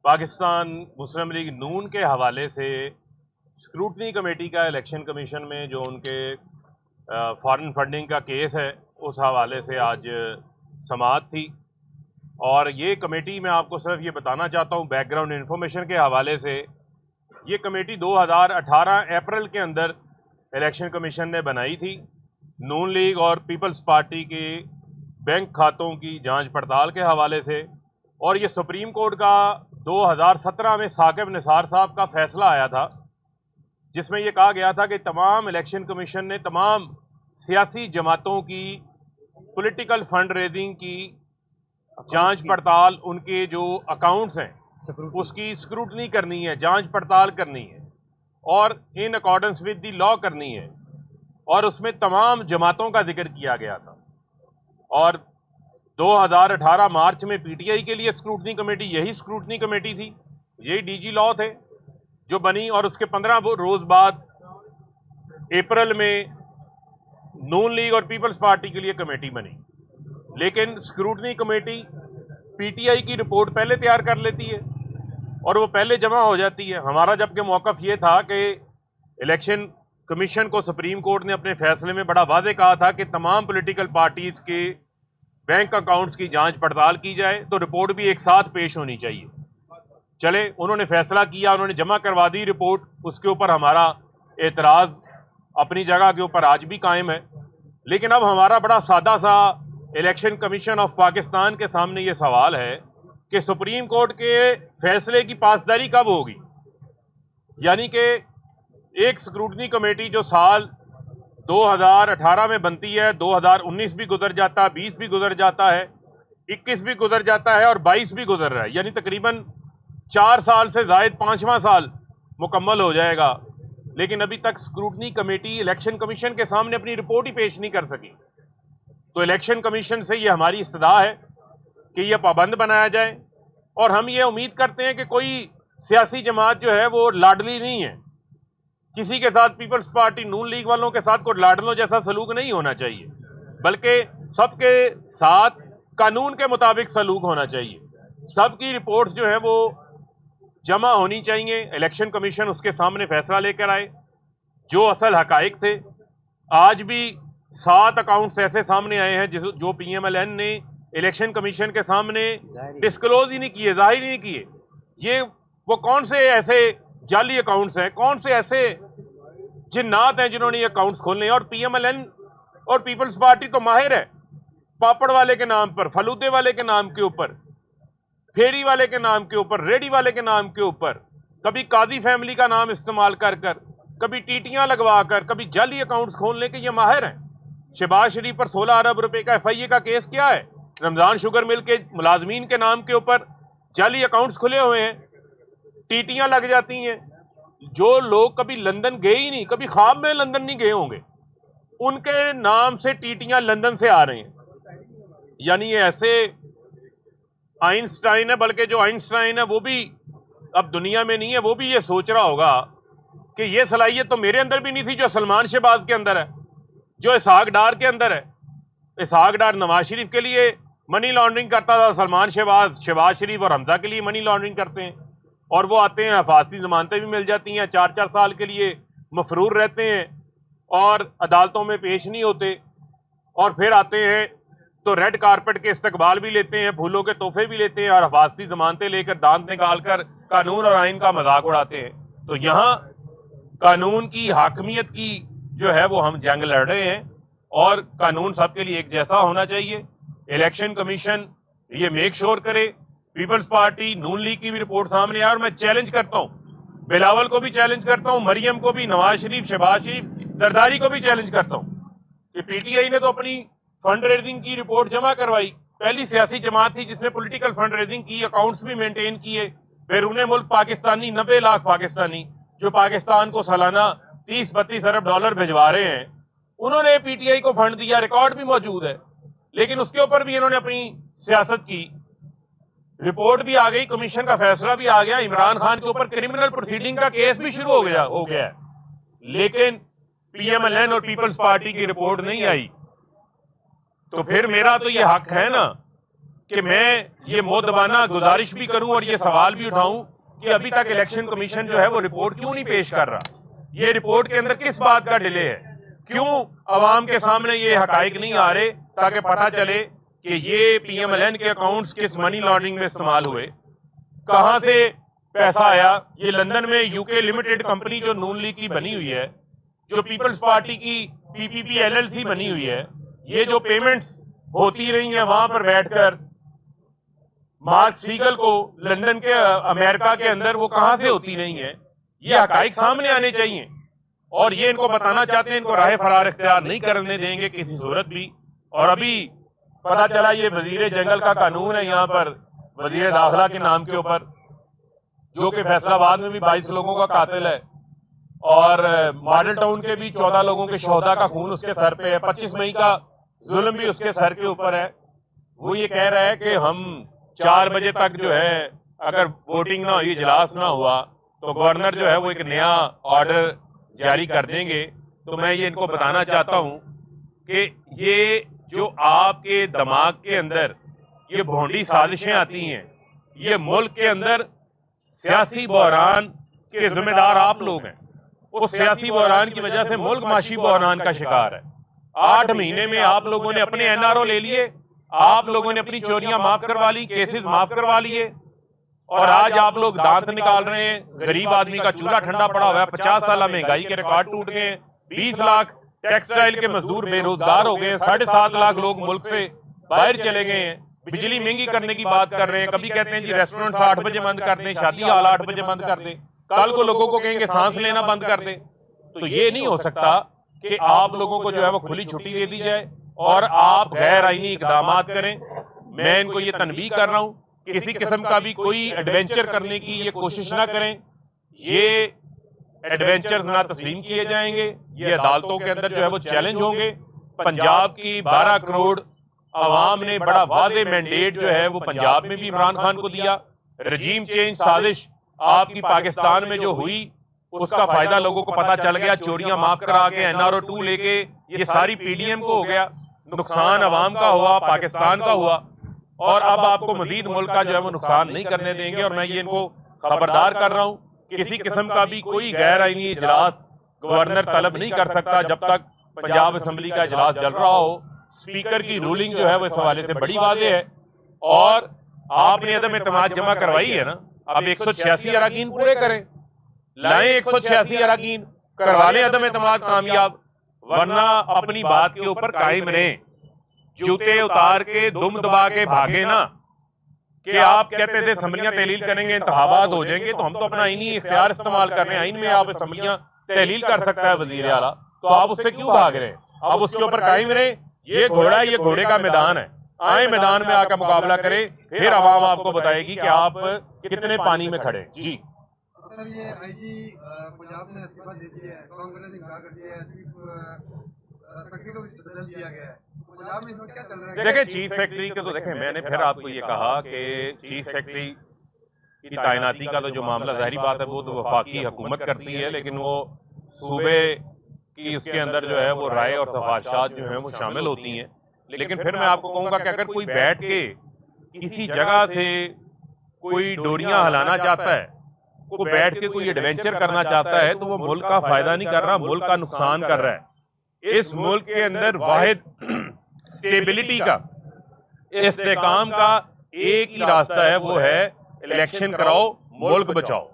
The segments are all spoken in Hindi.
पाकिस्तान मुस्लिम लीग नून के हवाले से स्क्रूटनी कमेटी का इलेक्शन कमीशन में जो उनके फॉरेन फंडिंग का केस है उस हवाले से आज समाअत थी। और ये कमेटी, मैं आपको सिर्फ ये बताना चाहता हूँ बैकग्राउंड इन्फॉर्मेशन के हवाले से, ये कमेटी 2018 अप्रैल के अंदर इलेक्शन कमीशन ने बनाई थी नून लीग और पीपल्स पार्टी के बैंक खातों की जांच पड़ताल के हवाले से। और ये सुप्रीम कोर्ट का 2017 में साकिब निसार साहब का फैसला आया था जिसमें यह कहा गया था कि तमाम इलेक्शन कमीशन ने तमाम सियासी जमातों की पॉलिटिकल फंड रेजिंग की जांच पड़ताल, उनके जो अकाउंट्स हैं उसकी स्क्रूटनी करनी है, जांच पड़ताल करनी है और in accordance with the law करनी है। और उसमें तमाम जमातों का जिक्र किया गया था। और 2018 मार्च में पीटीआई के लिए स्क्रूटनी कमेटी, यही स्क्रूटनी कमेटी थी, यही डीजी लॉ थे जो बनी। और उसके 15 रोज बाद अप्रैल में नून लीग और पीपल्स पार्टी के लिए कमेटी बनी। लेकिन स्क्रूटनी कमेटी पीटीआई की रिपोर्ट पहले तैयार कर लेती है और वो पहले जमा हो जाती है। हमारा जबकि मौक़िफ़ ये था कि इलेक्शन कमीशन को सुप्रीम कोर्ट ने अपने फैसले में बड़ा वाज़ेह कहा था कि तमाम पॉलिटिकल पार्टीज के बैंक अकाउंट्स की जांच पड़ताल की जाए, तो रिपोर्ट भी एक साथ पेश होनी चाहिए। चले, उन्होंने फैसला किया, उन्होंने जमा करवा दी रिपोर्ट। उसके ऊपर हमारा एतराज़ अपनी जगह के ऊपर आज भी कायम है। लेकिन अब हमारा बड़ा सादा सा इलेक्शन कमीशन ऑफ पाकिस्तान के सामने ये सवाल है कि सुप्रीम कोर्ट के फैसले की पासदारी कब होगी। यानी कि एक स्क्रूटनी कमेटी जो साल 2018 में बनती है, 2019 भी गुजर जाता है, 20 भी गुजर जाता है, 21 भी गुजर जाता है और 22 भी गुजर रहा है, यानी तकरीबन 4 साल से जायद 5वां साल मुकम्मल हो जाएगा। लेकिन अभी तक स्क्रूटनी कमेटी इलेक्शन कमीशन के सामने अपनी रिपोर्ट ही पेश नहीं कर सकी। तो इलेक्शन कमीशन से ये हमारी इस्तदा है कि यह पाबंद बनाया जाए। और हम ये उम्मीद करते हैं कि कोई सियासी जमात जो है वो लाडली नहीं है, किसी के साथ पीपल्स पार्टी नून लीग वालों के साथ कोई लाडलों जैसा सलूक नहीं होना चाहिए, बल्कि सबके साथ कानून के मुताबिक सलूक होना चाहिए। सबकी रिपोर्ट्स जो है वो जमा होनी चाहिए, इलेक्शन कमीशन उसके सामने फैसला लेकर आए जो असल हकाइक थे। आज भी 7 अकाउंट्स ऐसे सामने आए हैं जो पीएमएलएन ने इलेक्शन कमीशन के सामने डिस्क्लोज ही नहीं किए, जाहिर नहीं किए। ये वो कौन से ऐसे जाली अकाउंट्स हैं, कौन से ऐसे जिन्नात हैं जिन्होंने ये अकाउंट्स खोलने हैं। और पीएमएलएन और पीपल्स पार्टी तो माहिर है पापड़ वाले के नाम पर, फलूदे वाले के नाम के ऊपर, फेरी वाले के नाम के ऊपर, रेडी वाले के नाम के ऊपर, कभी काजी फैमिली का नाम इस्तेमाल कर कर, कभी टीटियां लगवा कर, कभी जाली अकाउंट्स खोलने के ये माहिर हैं। शहबाज शरीफ पर 16 अरब रुपए का एफआईए का केस क्या है? रमजान शुगर मिल के मुलाजमीन के नाम के ऊपर जाली अकाउंट्स खुले हुए हैं, टीटियां लग जाती हैं। जो लोग कभी लंदन गए ही नहीं, कभी ख्वाब में लंदन नहीं गए होंगे, उनके नाम से टीटियां लंदन से आ रही हैं। यानी ये ऐसे आइंस्टाइन है, बल्कि जो आइंस्टाइन है वो भी अब दुनिया में नहीं है, वो भी ये सोच रहा होगा कि ये सलाहियत तो मेरे अंदर भी नहीं थी जो सलमान शहबाज के अंदर है, जो इसहाक डार के अंदर है। इसहाक डार नवाज शरीफ के लिए मनी लॉन्ड्रिंग करता था, सलमान शहबाज शरीफ और हमजा के लिए मनी लॉन्ड्रिंग करते हैं। और वो आते हैं, हिफाजती जमानतें भी मिल जाती हैं, 4-4 साल के लिए मफरूर रहते हैं और अदालतों में पेश नहीं होते। और फिर आते हैं तो रेड कारपेट के इस्तकबाल भी लेते हैं, फूलों के तोहफे भी लेते हैं और हिफाजती जमानतें लेकर दांत निकाल कर कानून और आइन का मजाक उड़ाते हैं। तो यहाँ कानून की हाकमियत की जो है वो हम जंग लड़ रहे हैं और कानून सबके लिए एक जैसा होना चाहिए। इलेक्शन कमीशन ये मेक श्योर करे, पीपल्स पार्टी नून लीग की भी रिपोर्ट सामने आए। और मैं चैलेंज करता हूं, बिलावल को भी चैलेंज करता हूं, मरियम को भी, नवाज शरीफ, शहबाज शरीफ, जरदारी को भी चैलेंज करता हूं कि पीटीआई ने तो अपनी फंड रेजिंग की रिपोर्ट जमा करवाई, पहली सियासी जमात थी जिसने पॉलिटिकल फंड रेजिंग की, अकाउंट्स भी मेंटेन किए। बैरून मुल्क पाकिस्तानी 90 लाख पाकिस्तानी जो पाकिस्तान को सालाना 30-32 अरब डॉलर भिजवा रहे हैं, उन्होंने पीटीआई को फंड दिया, रिकॉर्ड भी मौजूद है। लेकिन उसके ऊपर भी इन्होंने अपनी सियासत की, रिपोर्ट भी आ गई, कमीशन का फैसला भी आ गया, इमरान खान के ऊपर क्रिमिनल प्रोसीडिंग का केस भी शुरू हो गया है। लेकिन पीएमएलएन और पीपल्स पार्टी की रिपोर्ट नहीं आई। तो फिर मेरा तो ये हक है ना कि मैं ये मुद्दबाना गुजारिश भी करूं और ये सवाल भी उठाऊं कि अभी तक इलेक्शन कमीशन जो है वो रिपोर्ट क्यों नहीं पेश कर रहा? ये रिपोर्ट के अंदर किस बात का डिले है? क्यों अवाम के सामने ये हकाइक नहीं आ रहे ताकि पता चले कि ये पीएमएलएन के अकाउंट्स किस मनी लॉन्ड्रिंग में इस्तेमाल हुए, कहां से पैसा आया? ये लंदन में यूके लिमिटेड कंपनी जो नून लीग की बनी हुई है, जो पीपल्स पार्टी की पीपीपी एलएलसी बनी हुई है, ये जो पेमेंट्स होती रही हैं वहां पर बैठकर मार्क सीगल को लंदन के अमेरिका के अंदर, वो कहां से होती रही हैं? ये हकाइक सामने आने चाहिए और ये इनको बताना चाहते हैं। इनको राह फरार इख्तियार नहीं करने देंगे किसी सूरत भी। और अभी पता चला ये वजीर जंगल का कानून है यहाँ पर वजीर दाखिला के नाम के ऊपर, जो कि फैसलाबाद में भी 22 लोगों का कातिल है और मॉडल टाउन के भी 14 लोगों के शोहदा का खून उसके सर पे है। 25 मई का जुल्म भी उसके सर के ऊपर है। वो ये कह रहा है कि हम 4 बजे तक जो है अगर वोटिंग ना हुई, इजलास ना हुआ, तो गवर्नर जो है वो एक नया ऑर्डर जारी कर देंगे। तो मैं ये इनको बताना चाहता हूं कि ये जो आपके दिमाग के अंदर ये भोंडी साजिशें आती हैं, ये मुल्क के अंदर सियासी बहरान के जिम्मेदार आप लोग हैं। उस सियासी बहरान की वजह से मुल्क माशी बहरान का शिकार है। 8 महीने में आप लोगों ने अपने एनआरओ ले लिए, आप लोगों ने अपनी चोरियां माफ करवा ली, केसेस माफ करवा लिए और आज आप लोग दांत निकाल रहे हैं। गरीब आदमी का चूल्हा ठंडा पड़ा हुआ है। 50 साल महंगाई के रिकॉर्ड टूट गए। 20 लाख टेक्सटाइल के मजदूर बेरोजगार हो गए। 7.5 लाख लोग मुल्क से बाहर चले गए हैं। बिजली महंगी करने की बात कर रहे हैं। कभी कहते हैं जी रेस्टोरेंट 8 बजे बंद कर दें, शादी हाल 8 बजे बंद कर दें, कल को लोगों को कहेंगे सांस लेना बंद कर दें। तो ये नहीं हो सकता कि आप लोगों को जो है वो खुली छुट्टी दे दी जाए और आप गैर आईनी इकदाम करें। मैं इनको ये तनबीह कर रहा हूं, किसी किस्म का भी कोई एडवेंचर करने की ये कोशिश ना करें। ये एडवेंचर ना तस्लीम किए जाएंगे। ये अदालतों के अंदर जो है वो चैलेंज होंगे। पंजाब की 12 करोड़ आवाम ने बड़ा वादे मैंडेट जो है वो पंजाब में भी इमरान खान को दिया। रजीम चेंज साजिश आपकी पाकिस्तान में जो हुई उसका फायदा लोगों को पता चल गया। चोरियां माफ करा के एनआरओ 2 लेके ये सारी पीडीएम को हो गया। नुकसान अवाम का हुआ, पाकिस्तान का हुआ और अब आपको मजीद मुल्क का जो है वो नुकसान नहीं करने देंगे। और मैं ये इनको खबरदार कर रहा हूं, किसी किस्म का भी कोई गैर आईनी इजलास गवर्नर तलब नहीं कर सकता जब तक पंजाब असेंबली का इजलास चल रहा हो। स्पीकर की रूलिंग जो है वो इस हवाले से बड़ी वाज़ेह है और आपने अदम एतमाद जमा करवाई है ना। अब 186 अरकान पूरे करें, लाएं 186 अरकान, करवा लें अदम एतमाद कामयाब, वरना अपनी बात के ऊपर कायम रहें। जूते उतार के दुम दबा के भागे ना कि आप कहते थे असम्बलियां तहलील करेंगे, इंतखाबात हो जाएंगे। तो हम तो अपना आईनी इख्तियार इस्तेमाल कर रहे हैं। आइन में आप असम्बलियां तहलील कर सकता है वजीर आला, तो आप उससे क्यों भाग रहे हैं? आप उसके ऊपर कायम रहे। ये घोड़ा है, ये घोड़े का मैदान है। आए मैदान में आकर मुकाबला करें, फिर आवाम आपको बताएगी कि आप कितने पानी में खड़े। जी सर, ये आईजी पंजाब ने इस्तीफा दे दिया है, कांग्रेस ने इनकार कर दिया है, सेक्रेटरी को बदल दिया गया है। पंजाब में इसमें क्या चल रहा है? देखें, चीफ सेक्रेटरी के तो देखें, मैंने फिर आपको ये कहा कि चीफ सेक्रेटरी की तैनाती का तो जो मामला ज़ाहिरी बात है वो तो वफाकी हुकूमत करती है, लेकिन वो सूबे की उसके अंदर जो है वो राय और सफारशात जो है वो शामिल होती हैं। लेकिन फिर मैं आपको कहूँगा कि अगर कोई बैठ के किसी जगह से कोई डोरियां हिलाना चाहता है, कोई बैठ के कोई एडवेंचर करना चाहता है, तो वो मुल्क का फायदा नहीं कर रहा, मुल्क का नुकसान कर रहा है। इस मुल्क के अंदर वाहिद स्टेबिलिटी का, इस्तेकाम का एक ही रास्ता है, वो है इलेक्शन कराओ, मुल्क बचाओ।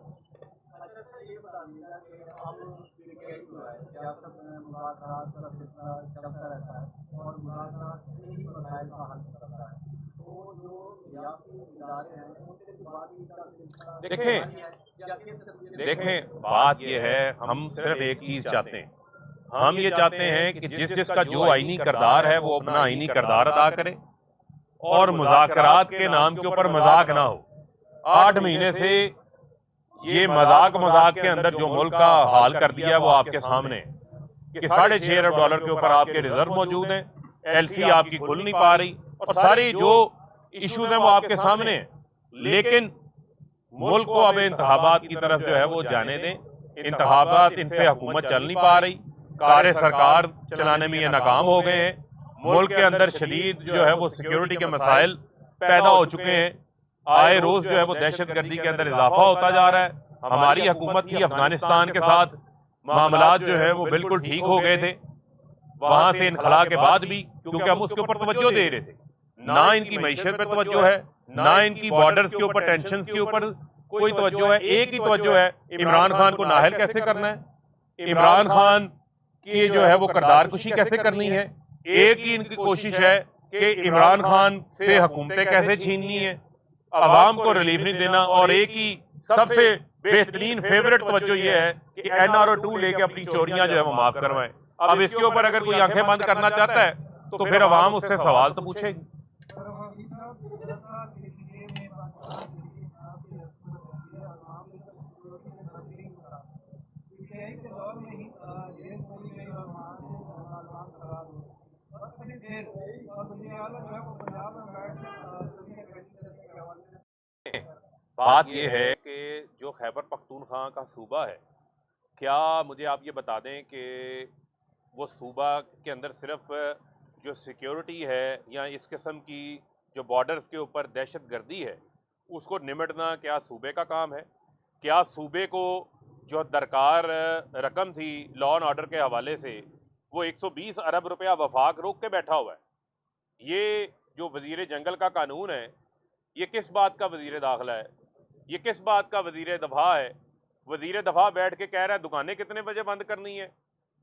देखें बात यह है, हम सिर्फ एक चीज चाहते हैं। हम ये चाहते हैं कि जिसका जो आईनी किरदार है वो अपना आईनी किरदार अदा करे और मुज़ाकरात के नाम के ऊपर मजाक ना हो। 8 महीने से ये मजाक के अंदर जो मुल्क का हाल कर दिया है वो आपके सामने कि $6.5 अरब के ऊपर आपके रिजर्व मौजूद हैं, एलसी आपकी खुल नहीं पा रही और सारे जो इश्यूज हैं वो आपके सामने हैं। लेकिन मुल्क को अब इंतखाबात की तरफ जो है वो जाने दें। इंतखाबात इनसे हुकूमत चल नहीं पा रही, कार्य सरकार चलाने में ये नाकाम हो गए हैं। मुल्क के अंदर शदीद जो है वो सिक्योरिटी के मसाइल पैदा हो चुके हैं। आए रोज जो है वो दहशतगर्दी के अंदर इजाफा होता जा रहा है। हमारी हुकूमत थी अफगानिस्तान के साथ मामलात जो है वो बिल्कुल ठीक हो गए थे, वहां से इनखला के बाद भी, क्योंकि हम उसके ऊपर तवज्जो दे रहे थे। ना इनकी मईशत पे तवज्जो है, ना इनकी बॉर्डर्स के ऊपर, टेंशन के ऊपर कोई तवज्जो है। एक ही तवज्जो है, इमरान खान को नाहल कैसे करना है, इमरान खान की जो है वो करदार कुशी कैसे करनी है। एक ही इनकी कोशिश है कि इमरान खान से हुकूमतें कैसे छीननी है, अवाम को रिलीफ नहीं देना। और एक ही सबसे बेहतरीन फेवरेट तवज्जो ये है कि NRO 2 लेके अपनी चोरियां जो है वो माफ करवाएं। अब इसके ऊपर अगर कोई आंखें बंद करना चाहता है तो फिर अवाम उससे सवाल तो पूछेगी। बात यह है कि जो खैबर पख्तूनख्वा का सूबा है, क्या मुझे आप ये बता दें कि वो सूबा के अंदर सिर्फ जो सिक्योरिटी है या इस किस्म की जो बॉर्डर्स के ऊपर दहशतगर्दी है उसको निमटना क्या सूबे का काम है? क्या सूबे को जो दरकार रकम थी लॉ एंड ऑर्डर के हवाले से वो 120 अरब रुपया वफाक रोक के बैठा हुआ है? ये जो वजीर जंगल का कानून है, ये किस बात का वजीर दाखिला है, ये किस बात का वजीर दफा है? वजीर दफा बैठ के कह रहा है दुकानें कितने बजे बंद करनी है।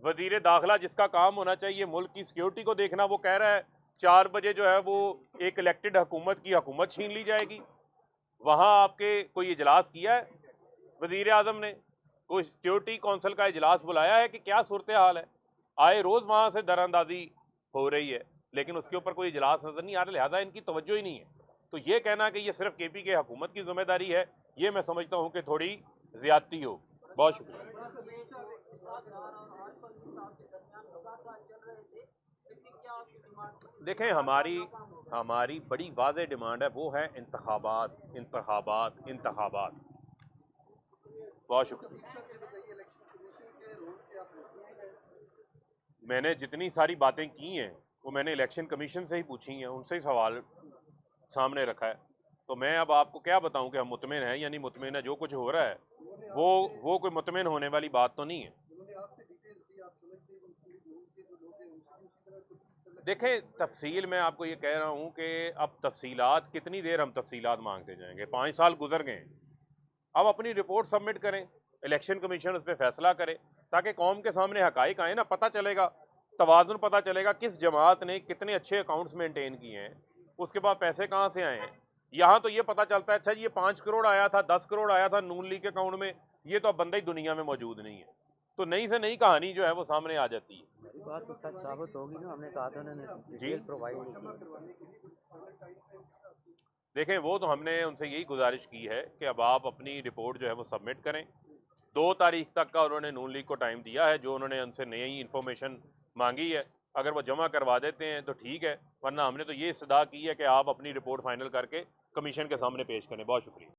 वजीर दाखिला जिसका काम होना चाहिए मुल्क की सिक्योरिटी को देखना, वो कह रहा है 4 बजे जो है वो एक इलेक्टेड हुकूमत की हुकूमत छीन ली जाएगी। वहां आपके कोई इजलास किया है वजीर आजम ने? कोई सिक्योरिटी काउंसिल का इजलास बुलाया है कि क्या सूरत हाल है? आए रोज वहां से दरअंदाजी हो रही है, लेकिन उसके ऊपर कोई इजलास नजर नहीं आ रहा, लिहाजा इनकी तवज्जो ही नहीं है। तो ये कहना कि ये सिर्फ KP के हुकूमत की जिम्मेदारी है, ये मैं समझता हूं कि थोड़ी ज्यादती हो। बहुत शुक्रिया। देखें, हमारी बड़ी वाज़ेह डिमांड है, वो है इंतखाबात, इंतखाबात, इंतखाबात। बहुत शुक्रिया। मैंने जितनी सारी बातें की हैं वो मैंने इलेक्शन कमीशन से ही पूछी हैं, उनसे ही सवाल सामने रखा है। तो मैं अब आपको क्या बताऊं कि हम मुतमिन हैं या नहीं मुतमिन है। जो कुछ हो रहा है वो कोई मुतमिन होने वाली बात तो नहीं है। देखें, तफसील मैं आपको ये कह रहा हूं कि अब तफसीलात कितनी देर हम तफसीलात मांगते जाएंगे। 5 साल गुजर गए, अब अपनी रिपोर्ट सबमिट करें, इलेक्शन कमीशन उस पर फैसला करे ताकि कौम के सामने हकाइक आए ना, पता चलेगा, तवाज़ुन पता चलेगा किस जमात ने कितने अच्छे अकाउंट्स मेंटेन किए हैं, उसके बाद पैसे कहाँ से आए हैं। यहाँ तो ये पता चलता है अच्छा ये 5 करोड़ आया था, 10 करोड़ आया था नून लीग के अकाउंट में, ये तो अब बंदा ही दुनिया में मौजूद नहीं है। तो नई से नई कहानी जो है वो सामने आ जाती है। बात तो सच साबित होगी ना, हमने कहा था उन्होंने डिटेल प्रोवाइड नहीं की। देखें, वो तो हमने उनसे यही गुजारिश की है कि अब आप अपनी रिपोर्ट जो है वो सबमिट करें। 2 तारीख तक का उन्होंने नून लीग को टाइम दिया है, जो उन्होंने उनसे नई इन्फॉर्मेशन मांगी है। अगर वो जमा करवा देते हैं तो ठीक है, वरना हमने तो ये इस्तदा की है कि आप अपनी रिपोर्ट फाइनल करके कमीशन के सामने पेश करें। बहुत शुक्रिया।